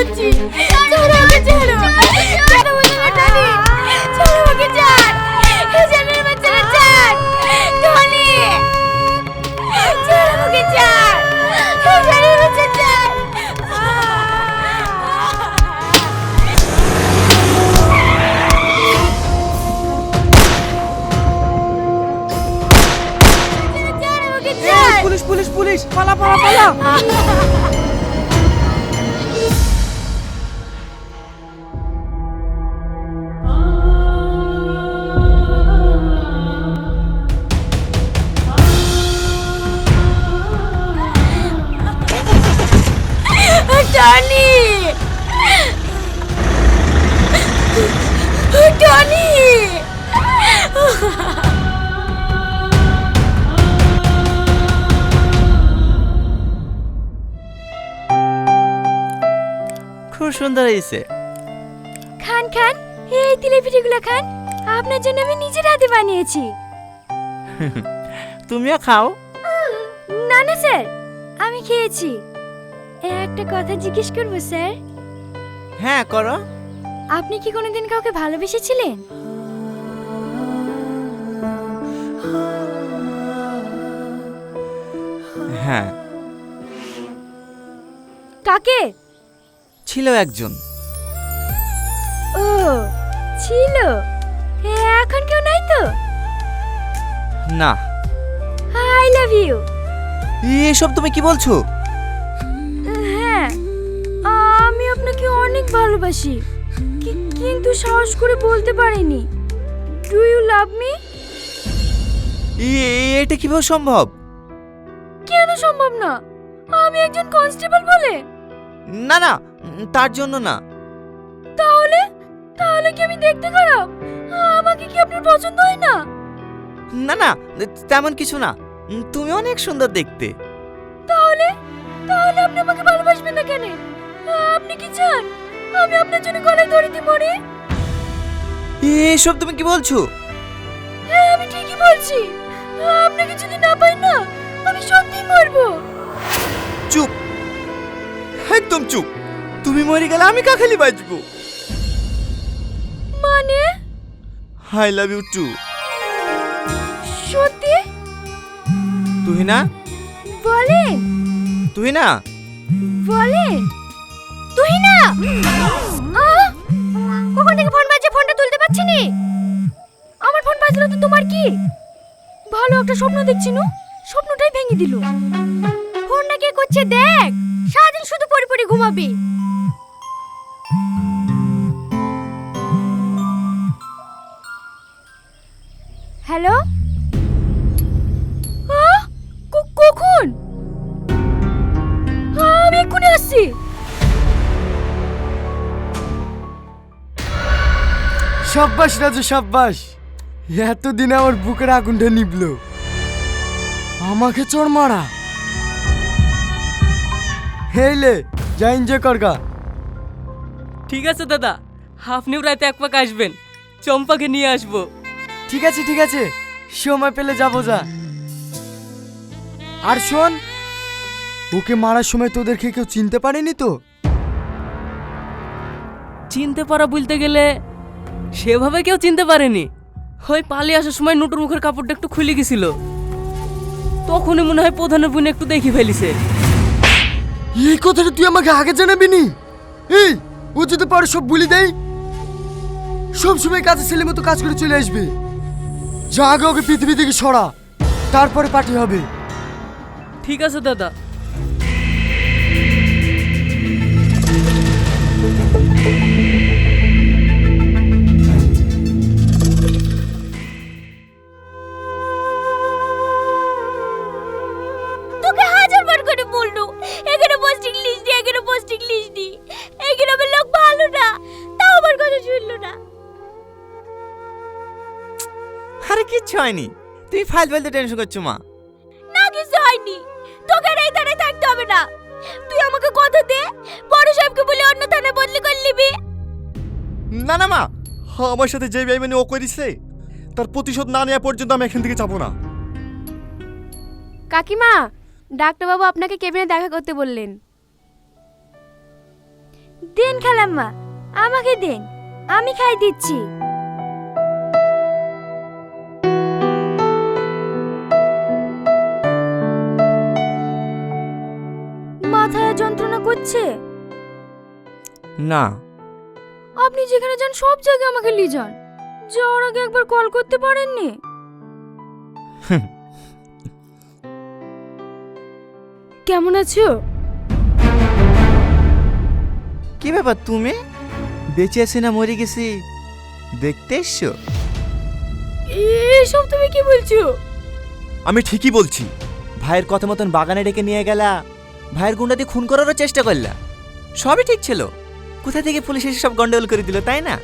বলছি, ছাড়ো ওকে, ছাড়ো, ছাড়ো বলছি না টনি, ছাড়ো ওকে, ছাড়, এই জানের বাচ্চারা ছাড়, টনি, ছাড়ো ওকে, ছাড়, এই জানের বাচ্চা ছাড়। ছাড়ো ওকে, ছাড়। পুলিশ পুলিশ পুলিশ, পালা পালা পালা। টনি, টনি, খুব সুন্দর হয়েছে। খান খান, এই তিলে পিঠেগুলো খান, আপনার জন্য আমি নিজের হাতে বানিয়েছি। তুমিও খাও। না না স্যার, আমি খেয়েছি। একটা কথা জিজ্ঞেস করবো স্যার? হ্যাঁ করো। আপনি কি কোনোদিন কাউকে ভালোবেসেছিলেন? হ্যাঁ, কাকে? ছিল একজন। ও ছিল, এখন কেউ নাই তো? না। I love you. এসব তুমি কি বলছো? হ্যাঁ, আমি আপনাকে অনেক ভালোবাসি, কিন্তু সাহস করে বলতে পারিনি। Do you love me? এটা কিভাবে সম্ভব? কেন সম্ভব না? আমি একজন কনস্টেবল বলে। না না, তার জন্য না। তাহলে তাহলে কি আমি দেখতে খারাপ? আমাকে কি আপনার পছন্দ হয় না? না না, তেমন কিছু না। তুমি অনেক সুন্দর দেখতে। তাহলে তাহলে আপনি আমাকে ভালোবাসবেন না কেন? আপনি কি চান আমি আপনার জন্য গলায় দড়ি দিয়ে মরি? এসব তুমি কি বলছো? হ্যাঁ, আমি ঠিকই বলছি। আপনাকে যদি না পাই না, আমি সত্যিই মরবো। চুপ, একদম চুপ। তুমি মরে গেলে আমি কাখালি বাঁচবো। মানে? I love you too. সত্যি? তুই না? বলেন তুই না? বলেন। তুই না? কখন থেকে ফোন বাজছে, ফোনটা তুলতে পারছি নি। আমার ফোন বাজলো তো তোমার কি? ভালো একটা স্বপ্ন দেখছি না, স্বপ্নটাই ভেঙে দিল। ফোনটা কে করছে দেখ, সারাদিন শুধু পড়ে পড়ে ঘুমাবি। হ্যালো, কখন? আমি এক্ষুনি আসছি। সাব্বাস রাজু সাব্বাস, এতদিনে আমার বুকের আগুনটা নিবলো। আমাকে চোর মারা। হেইলে যা এনজয় করগা। ঠিক আছে দাদা, আপনিও রাতে এক পাক আসবেন, চম্পাকে নিয়ে আসবো। ঠিক আছে ঠিক আছে, সময় পেলে যাবো যা। আর শোন, ওকে মারার সময় তোদেরকে কেউ চিনতে পারেনি তো? চিনতে পারা বলতে গেলে সেভাবে কেউ চিনতে পারেনি। ওই পালিয়ে আসার সময় নুটুর মুখের কাপড়টা একটু খুলে গেছিল, তখনই মনে হয় প্রধানের বোন একটু দেখে ফেলিছে। এই কথাটা তুই আমাকে আগে জানাবি নি? এই, ও যদি পারে সব বলি দেয়, সব সময় কাজে ছেলে মতো কাজ করে চলে আসবে। যা আগে ওকে পৃথিবী থেকে সরা, তারপরে পার্টি হবে। ঠিক আছে দাদা। তোকে হাজারবার করে বললো এখানে পোস্টিং লিস্ট দি, এখানে পোস্টিং লিস্ট দি। এই গ্রামের লোক ভালো না, তাও আমার কথা শুনলো না। আরে কিচ্ছু হয়নি, তুমি ফাইল ফাইলতে টেনশন করছো মা। না, কিছু হয়নি। তোকে আর এই থানায় থাকতে হবে না। তুই আমাকে কথা দে, বড় সাহেবকে বলে অন্য থানায় বদলি করে নিবি। না না মা, আমার সাথে যে বেইমানি ও করেছে তার প্রতিশোধ না নেওয়া পর্যন্ত আমি এখান থেকে যাব না। কাকিমা, ডাক্তারবাবু আপনাকে কেবিনে দেখা করতে বললেন। দেন খালাম্মা, আমাকে দেন, আমি খাই দিচ্ছি। মাথায় যন্ত্রণা করছে? না। আপনি যেখানে যান সব জায়গায় আমাকে নিয়ে যান। যাওয়ার আগে একবার কল করতে পারেননি? কেমন আছো? কি ব্যাপার তুমি? বেঁচে আছি না মরে গেছি দেখতে এসছো? এসব তুমি কি বলছো? আমি ঠিকই বলছি। ভাইয়ের কথা মতন বাগানে ডেকে নিয়ে গেলা, ভাইয়ের গুন্ডা দিয়ে খুন করারও চেষ্টা করলা। সবই ঠিক ছিল, কোথা থেকে পুলিশ এসে সব গন্ডগোল করে দিল, তাই না?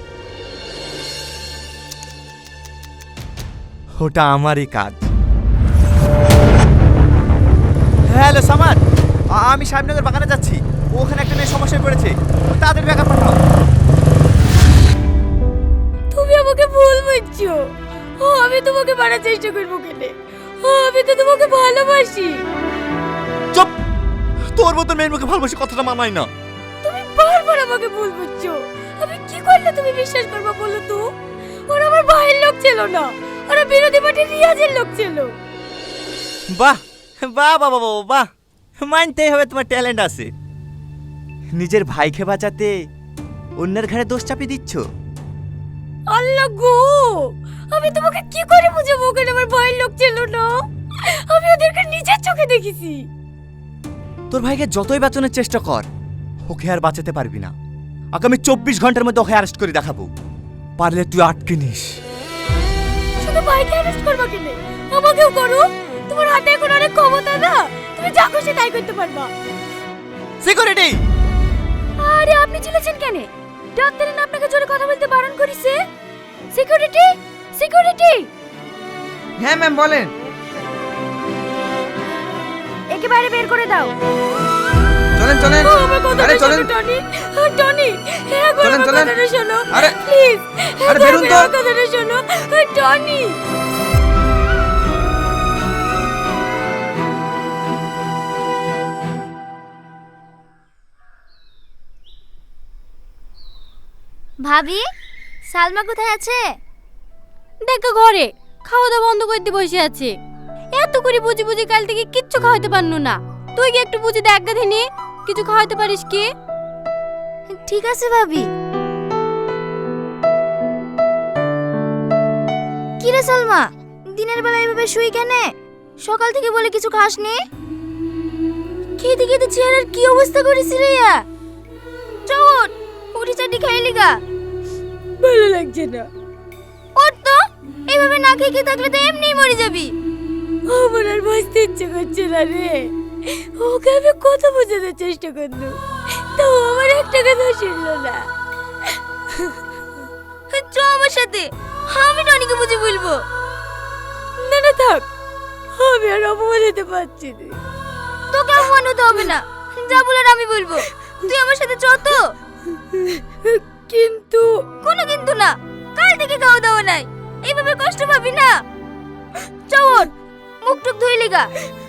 ওটা আমারই কাজ। হ্যালো সামাদ, আমি সাহেবনগর বাগানে যাচ্ছি। ওখানে একটা মেয়ে সমস্যায় পড়েছে, তাদের ব্যাকআপ পাঠাও। তুমি আমাকে ভুল বুঝছো। আমি তোমাকে মারার চেষ্টা করবো কেনে? আমি তো তোমাকে ভালোবাসি। চুপ! তোর মতো মেয়ের মুখে ভালোবাসি কথাটা মানায় না। তুমি বারবার আমাকে ভুল বুঝছো। আমি কি করলে তুমি বিশ্বাস করবে বলো তো? ওরা আমার ভাইয়ের লোক ছিল না, ওরা বিরোধী পার্টির রিয়াজের লোক ছিল। বাহ বাহ বাহ বাহ বাহ, মানতেই হবে তোমার ট্যালেন্ট আছে। নিজের ভাইকে বাঁচাতে অন্যের ঘাড়ে দোষ চাপিয়ে দিচ্ছ। আল্লাহ গো, আমি তোমাকে কি করে বুঝাবো ওখানে আমার ভাইয়ের লোক ছিল না? আমি ওদেরকে নিজের চোখে দেখেছি। তোর ভাইকে যতই বাঁচানোর চেষ্টা কর, ওকে আর বাঁচাতে পারবি না। আগামী 24 ঘন্টার মধ্যে ওকে অ্যারেস্ট করে দেখাবো। পারলে তুই আটকে নিস। শুধু ভাইকে অ্যারেস্ট করবা কেনে? আমাকেও করো। তোমার হাতে এখন অনেক ক্ষমতা না, তুমি যা খুশি তাই করতে পারবা। সিকিউরিটি! আরে আপনি চিল্লাছেন কেন? ডাক্তার না আপনাকে জোরে কথা বলতে বারণ করেছে। Security, security! হ্যাঁ ম্যাম বলেন। একে বাইরে বের করে দাও। চলেন চলেন। আমার কথাটা আরে চলেন। শোনো টনি, টনি, একবার চলেন, আমার চলেন। কথাটা শোনো। আরে, প্লিজ, আরে বেরুন তো। আমার কথাটা শোনো, টনি। ভাবি, সালমা কোথায় আছে? দেখো ঘরে খাওয়া দাওয়া বন্ধ করে দিয়ে বসে আছে। এত করে বুঝি বুঝি কাল থেকে কিচ্ছু খাওয়াতে পারনু না। তুই কি একটু বুঝি দেখ গাধিনি, কিছু খাওয়াতে পারিস কি? ঠিক আছে ভাবি। কি রে সালমা, দিনের বেলা এভাবে শুই কেন? সকাল থেকে বলে কিছু খাসনি? খেতে খেতে চেহারার কি অবস্থা করেছি রে? চট উঠি চাটি খাইলি গা। ভালো লাগছে না। ওর তো এভাবে না খেয়ে থাকলে তো এমনিই মরে যাবি। আমার আর বাঁচতে ইচ্ছে করছে না রে। ওকে আমি কত বোঝানোর চেষ্টা করলাম, তাও আমার একটা কথা শুনলো না। চ আমার সাথে, আমি টনিকে বুঝে বলবো। না না থাক, আমি আর অপমান হতে পারছি না। তোকে অপমান হতে হবে না, যা বলার আমি বলবো। তুই আমার সাথে চ তো। কিন্তু কোনো কিন্তু না, কাল থেকে খাওয়া দাওয়া নাই, এইভাবে কষ্ট পাবি না। চল মুখ টুক ধুই লিগা,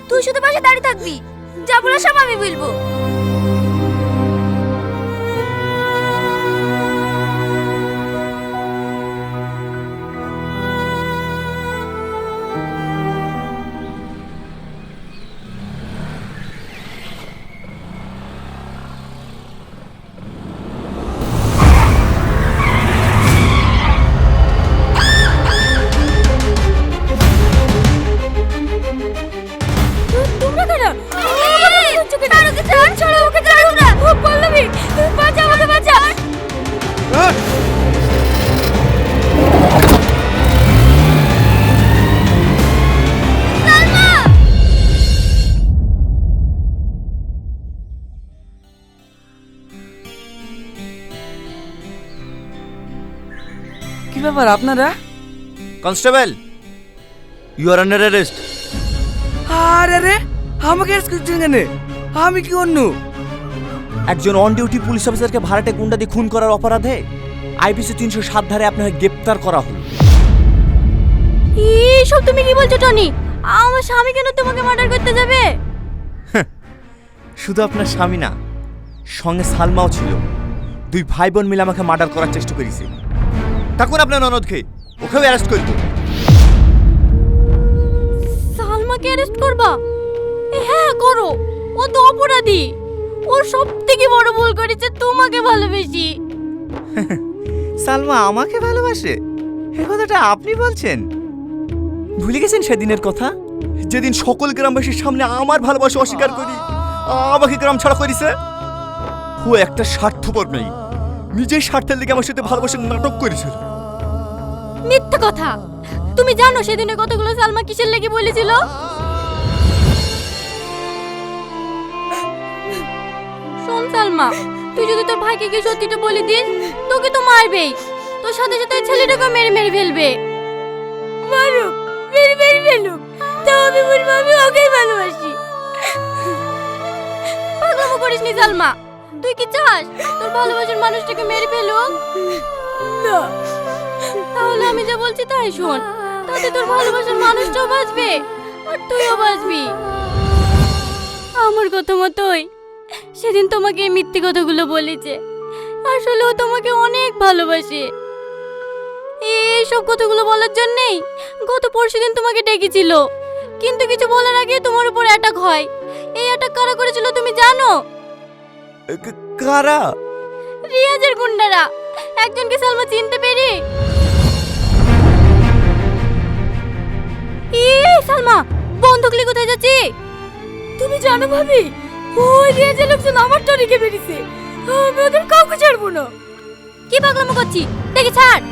তুই শুধু পাশে দাঁড়িয়ে থাকবি, যা বলার সব আমি বলবো। তোমরা কারা? আমাকে ছাড়, ছাড়ো আমাকে, ছাড়ো না। পল্লবী, বাঁচা আমাকে, বাঁচা। সালমা! কি ব্যাপার আপনারা? Constable, you are under arrest. আরে রে, আমাকে অ্যারেস্ট করছেন কেন? আমি কি অন্য? একজন অন ডিউটি পুলিশ অফিসারকে ভাড়াটে গুন্ডা দিয়ে খুন করার অপরাধে আইপিসি 307 ধারে আপনাকে গ্রেপ্তার করা হলো। এইসব তুমি কি বলছো টনি? আমার স্বামী কেন তোমাকে মার্ডার করতে যাবে? শুধু আপনার স্বামী না, সঙ্গে সালমাও ছিল। দুই ভাই বোন মিলে আমাকে মার্ডার করার চেষ্টা করেছে। তখন আপনার ননদকে ওকেও অ্যারেস্ট করবো। সালমাকে অ্যারেস্ট করবা? হ্যাঁ করো, ও তো অপরাধী। ওর সব থেকে বড় ভুল করেছে তোমাকে ভালোবেসি। সালমা আমাকে ভালোবাসে? এই কথাটা আপনি বলছেন? ভুলে গেছেন সেদিনের কথা, যেদিন সকল গ্রামবাসীর সামনে আমার ভালোবাসা অস্বীকার করি আমাকে গ্রাম ছাড়া করেছে? ও একটা স্বার্থপর মেয়ে, নিজের স্বার্থের লেগে আমার সাথে ভালোবাসার নাটক করেছিল। মিথ্যা কথা। তুমি জানো সেদিনের কথাগুলো সালমা কিসের লেগে বলেছিল? শোন সালমা, তুই যদি তোর ভাইকে গিয়ে সত্যিটা বলে দিস, তোকে তো মারবেই, তোর সাথে সাথে ওই ছেলেটাকে মেরে মেরে ফেলবে। মারুক, মেরে মেরে ফেলুক, তাও আমি বলবো আমি ওকেই ভালোবাসি। পাগলামো করিস নি সালমা। তুই কি চাস তোর ভালোবাসার মানুষটাকে মেরে ফেলুক? না। তাহলে আমি যা বলছি তাই শোন, তাতে তোর ভালোবাসার মানুষটাও বাঁচবে আর তুইও বাঁচবি। আমার কথা মতোই সেদিন তোমাকে এই মিথ্যে কথাগুলো বলেছে। আসলে ও তোমাকে অনেক ভালোবাসে। এইসব কথাগুলো বলার জন্যেই গত পরশুদিন তোমাকে ডেকেছিল, কিন্তু কিছু বলার আগে তোমার উপর অ্যাটাক হয়। এই অ্যাটাক কারা করেছিল তুমি জানো? কারা? রিয়াজের গুন্ডারা। একজনকে সালমা চিনতে পেরে সালমা বন্ধুকলি কোথায় যাচ্ছে? তুমি জানো ভাবি, ওই রিয়াজের লোকজন আমার টরিকে বেরিয়েছে। আমি ওদের কাউকে ছাড়বো না। কি পাগলামো করছি? দেখি ছাড়।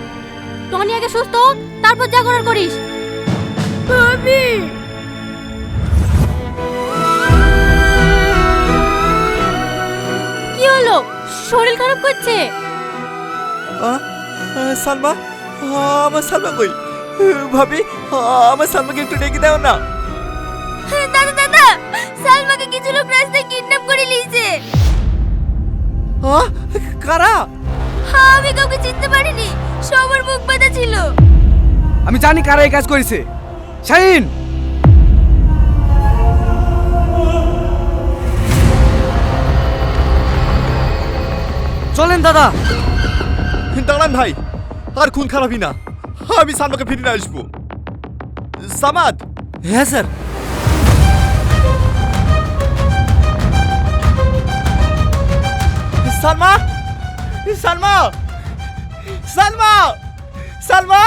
টনি আগে সুস্থ হোক, তারপর যা করার করিস। ভাবি কি হলো? শরীর খারাপ করছে? সালমা, আমার সালমা কই? ভাবি, আমার সালমাকে একটু ডেকে দাও না। দাদা দাদা, সালমাকে কিছু লোক রাস্তায় কিডন্যাপ করে নিয়েছে। কারা? আমি কাউকে চিনতে পারিনি, সবার মুখ বাঁধা ছিল। আমি জানি কারা এই কাজ করেছে। শাহিন, চলেন দাদা। দাঁড়ান ভাই, আর খুন খারাপই না, আমি সালমাকে ফিরিয়ে আসবো। সামাদ। হ্যাঁ স্যার। সালমা, সালমা, সালমা, সালমা,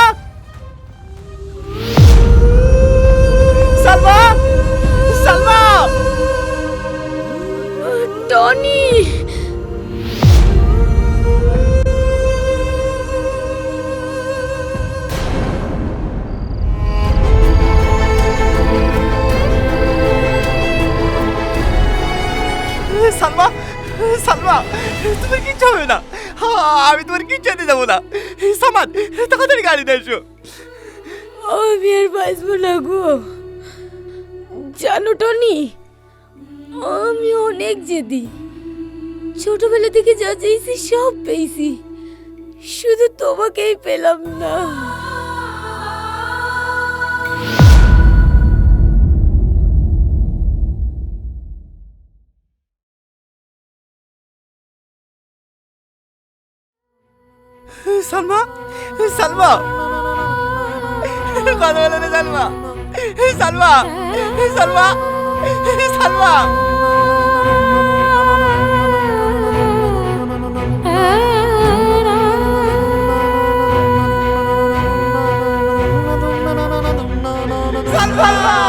সালমা, সালমা। টনি সালমা, সালমা, তুমি কিচ্ছু হবে না, আমি তোমার কিচ্ছু দিতে যাবো না। সামাদ, তাড়াতাড়ি গাড়ি নিয়ে এসো। আমি আর বাঁচবো না গো। জানো টনি, আমি অনেক জেদি। ছোটবেলা থেকে যা চেয়েছি সব পেয়েছি, শুধু তোমাকেই পেলাম না। সালমা, সালমা, কথা বলে না সালমা, সালমা, সালমা, সালমা। সালমা।